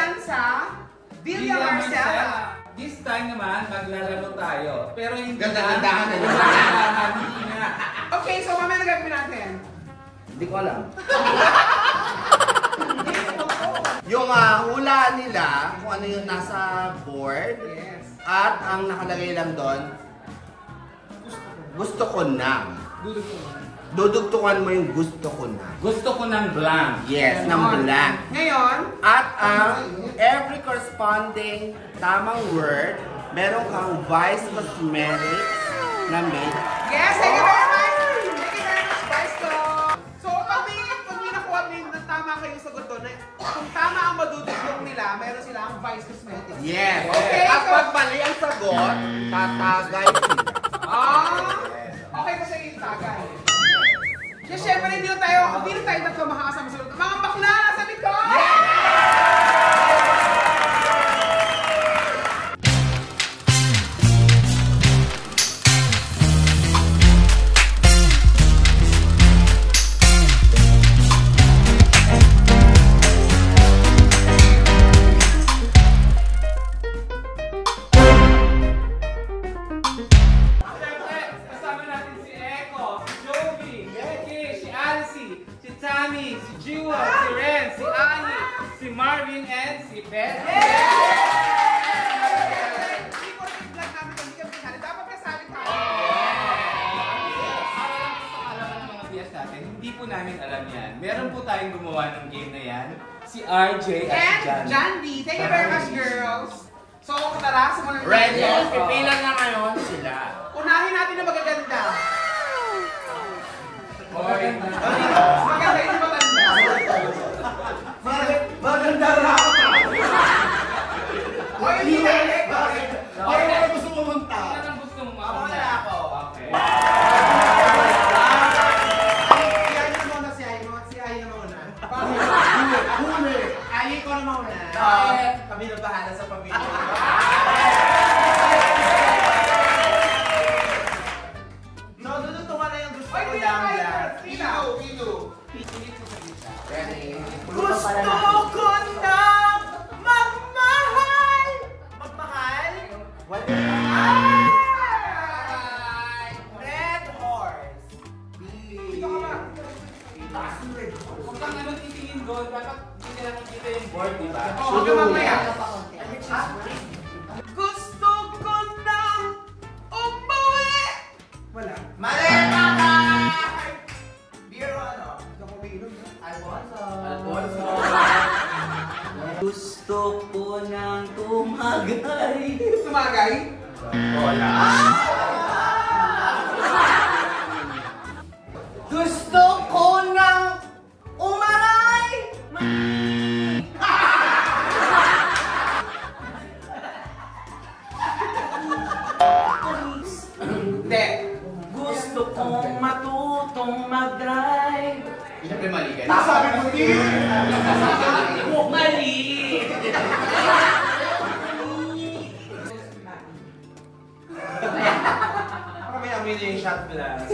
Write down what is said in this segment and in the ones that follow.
dyan sa Villa Marcela. This time naman, maglalaro tayo. Pero hindi ganda-gandahan na hindi na. Okay, so mamaya na gagawin natin. Hindi ko alam. Yung hula nila, kung ano yung nasa board. Yes. At ang nakalagay lang doon, gusto ko na. Dudugtungan mo yung gusto ko na. Gusto ko ng blank. Yes, ng blank. Ngayon, At every corresponding tamang word, meron kang Vice Cosmetics na made. yes, thank you very much! Thank you very much, Vice ko! So, pag may nakuha na tama kayong sagot doon, kung tama ang madudugtong nila, meron silang Vice Cosmetics. Yes. Okay, At so- pag mali ang sagot, tatagay sila. Okay pa sa yung tagay. Yes, syempre, hindi na tayo tatlo makakasama sa loob. Mga bakla, sabi ko! Si Marvin and si Beth. Hindi po namin alam yan. Meron po tayong gumawa ng game na yan. Si RJ at si And John B. Thank you very much, girls. So, tara, simulan natin. Ready? Pipila na ngayon sila. Unahin natin na magaganda. Maganda. Maganda, hindi matanda. Maganda raw! O, hindi na. Bakit ako gusto pumunta? Ano ang gusto mo? Wala ako. Okay. Si Ay na mauna. Huli! Ay ko na mauna. Kami na bahala sa pamilya. So, dudutungan na yung gusto ko lang. Ready? Gusto ko na magmahal! Magmahal? Red horse. Ito ka ba? Kung kang ano titingin doon, dapat hindi lang makita yung board, di ba? Oo, hanggang mamaya. Gusto ko na umuwi! Wala. Mali na ka! Beer o ano? Ito ko umiinom. Alfonso. Gusto ko nang tumagay. Tumagay? Wala. Gusto ko nang umaray. Hindi. Gusto kong matutong mag-drive. Siyempre mali ka. Sabi ko din. Mali! Baka may amin yung shot glass.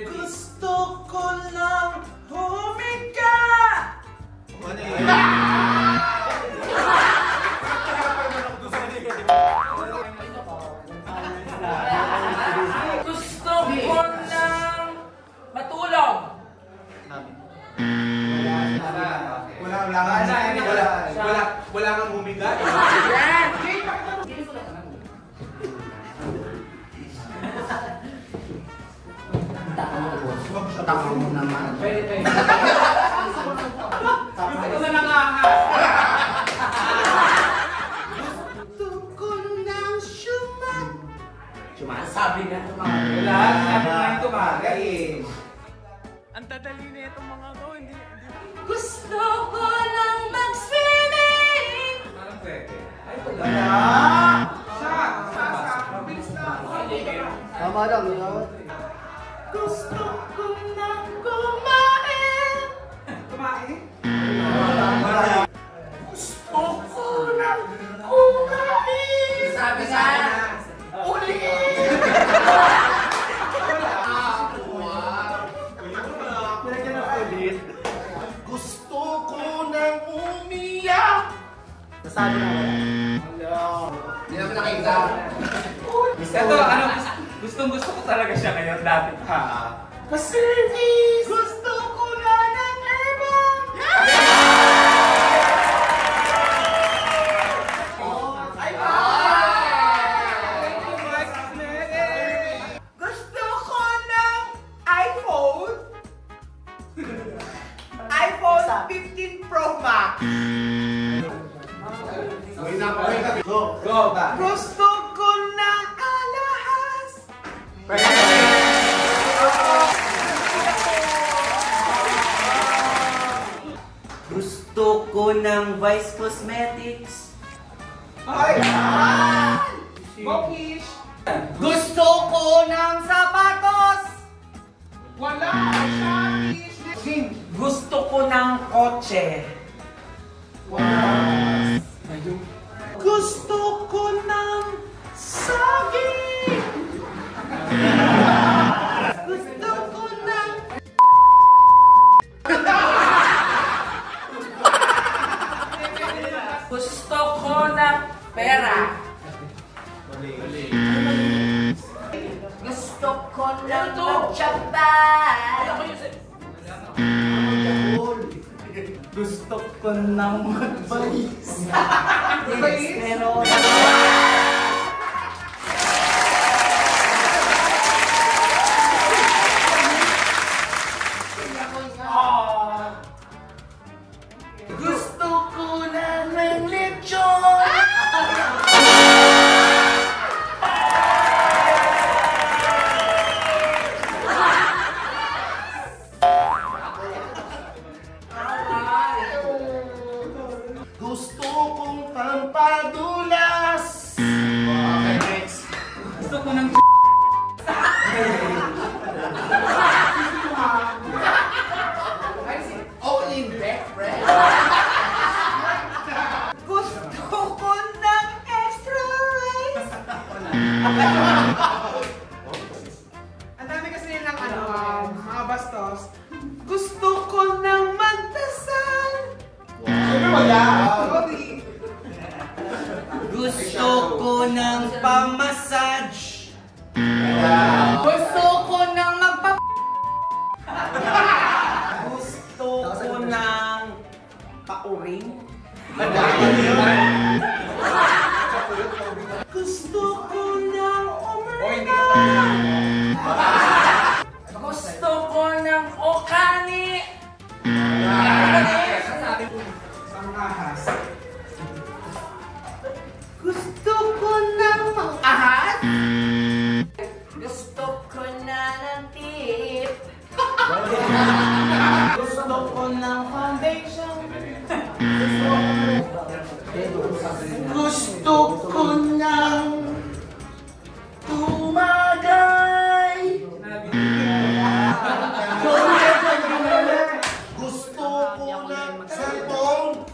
Gusto ko lang humiga. Ano yun? Gusto ko lang matulog. Wala nang humiga. Tako mo naman. Ito na nakahas. Gusto ko lang sumasabi na tumagay. Wala, sabi nga yung tumagay eh. Ang dadali na itong mga to, hindi. Gusto ko lang mag-swimming. Parang pwede. Ay, wala. Shot! Mabilis na. Tama lang, yun. Gusto ko na kumain. Kumain? Gusto ko lang kumain. Sabi nga. Ulit. Gusto ko nang umiyak. Nasabi na wala. Hindi naman nakita. Ito, ano, gustong-gusto ko talaga siya ngayon dati pa. Pa-service! Gusto ko na ng herbal! Gusto ko ng iPhone! iPhone 15 Pro Max! Go ba? Gusto ko ng alahas! Gusto ko ng Vice Cosmetics. Ay! Mokish! Gusto ko ng sapatos. Wala! Shakish! Gusto ko ng kotse. Gusto ko ng saging! Gusto ko ng... Gusto ko ng pera. Gusto ko ng magtsaban. Gusto ko ng magbayis. Pero... Gusto ko ng lechon! Gusto kong pampadulas. Okay, next. Gusto ko ng All in back, friend. Gusto ko ng extra rice! Ang dami kasi nilang mga bastos. Gusto ko ng magdasal! Wala. Sorry. Gusto ko ng pamassage. Gusto ko ng Gusto ko ng pauring. Gusto ko ng omega! Gusto ko ng okani. Pangahas. Gusto ko ng ahas! Gusto ko na ng tip. Gusto ko ng foundation! Gusto ko ng tumagay! Gusto ko ng cellphone.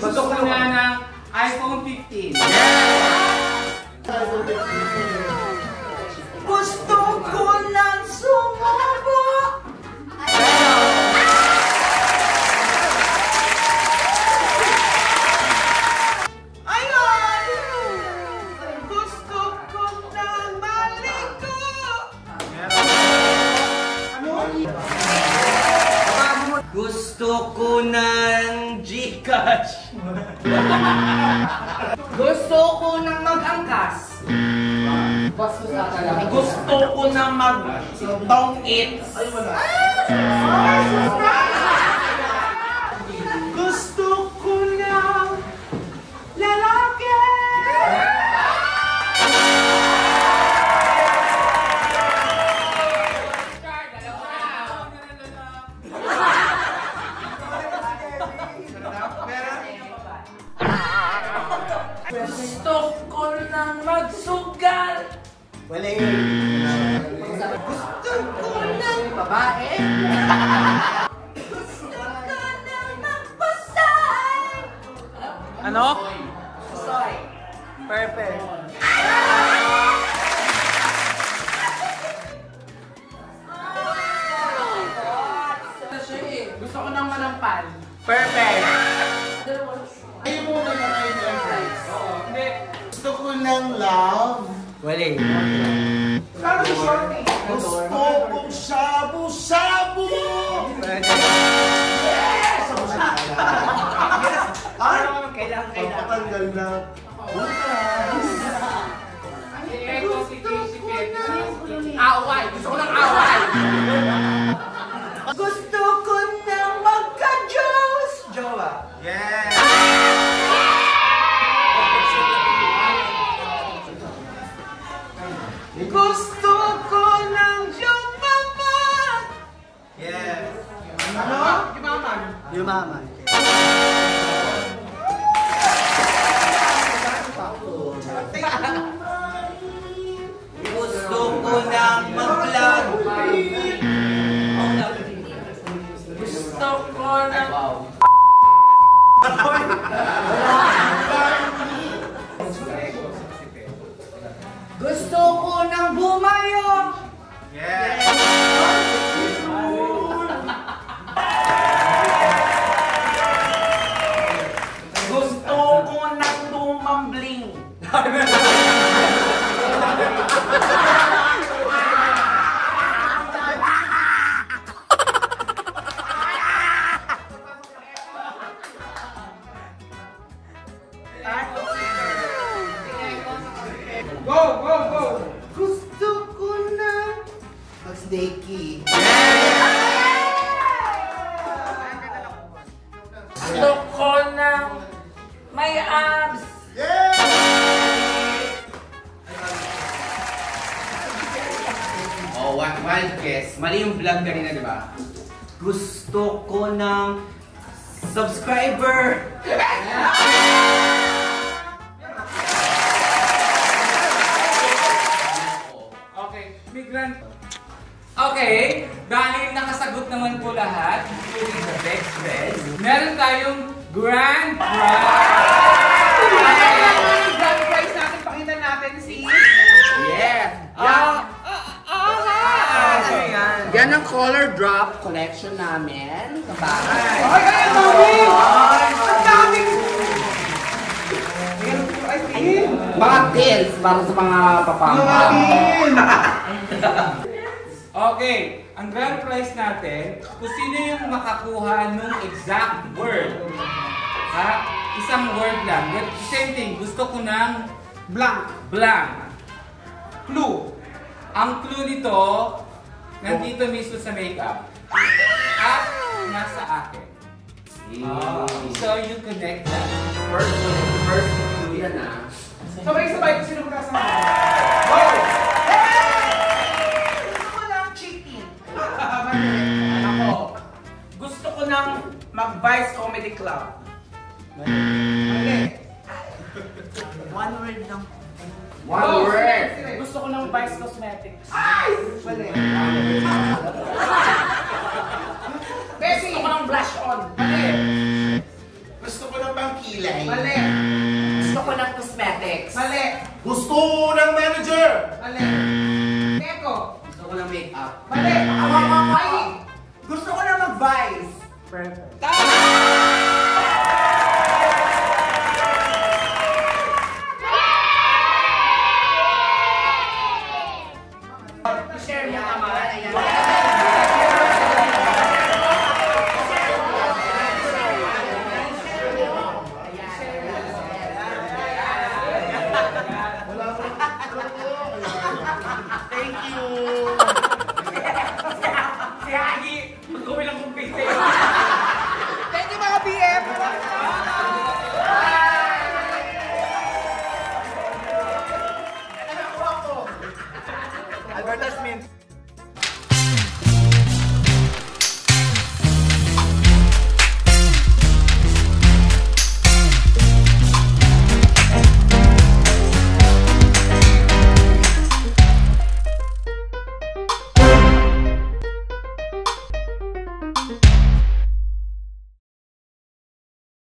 Gusto ko na ng iPhone 15. Gusto ko ng sumabo! Ayun! Gusto ko ng maligo! Gusto ko ng Gcash. Gusto ko ng mag-angkas! Gusto ko na mag-bong-its. Gusto ko ng lalaki! Gusto ko na magsugal. Gusto ko ng babae! Gusto ko ng magpasay! Ano? Soy! Perfect. Gusto ko ng manampal! Perfect. Ayaw mo na kayo ng price. Oo, hindi. Gusto ko ng love. Wala eh. Lalo si Shorty. Gusto kong shabu-shabu! Ay! Papatanggal na bukas. Eko si Casey Petty. Away! Gusto ko ng away! Gusto ko nang magka-Diyos! Jowa. Yes! Gusto ko ng yumaman! Yes! Ano? Yumaman. Yumaman. Gusto ko nang mag-vlog. Gusto ko nang... Gusto ko nang bumayo. Yes! Gusto ko nang tumambling. Go! Go! Go! Gusto ko na mag-snakey. Gusto ko nang may abs. Oh, wild guess. Mali yung vlog kanina, di ba? Gusto ko ng subscriber. Okay, migrant. Okay, dahil nakasagot naman po lahat, including the best friends, meron tayong grand prize! Ang grand prize natin, pakita natin si... Yes! Yan ang color drop collection namin sa bahay. Ay, ang dami! Ang dami! Meron po, ay, Tin! Mga pills para sa mga papangka. Okay, ang grand prize natin, kung sino yung makakuha nung exact word. Ha? Isang word lang. But same thing, gusto ko ng Blank. blank. Clue. Ang clue nito, nandito mismo sa makeup. At nasa akin. So you connect that. First clue yan ah. Sabay-sabay kung sino magkasama. Go! Gusto ko ng cheating. Ako, gusto ko ng mag-Vice Comedy Club. Mali. One word lang. One Go! word. Sige. Gusto ko ng Vice Cosmetics. Ay! Mali. Bessie! Gusto ko ng blush on. Mali. Gusto ko ng pangkilay. Mali. Gusto ko ng cosmetics. Mali. Gusto ng manager. Mali. Teko. Gusto ko ng makeup. Mali. Ay! Gusto ko ng mag-Vice. Perfect. Tama!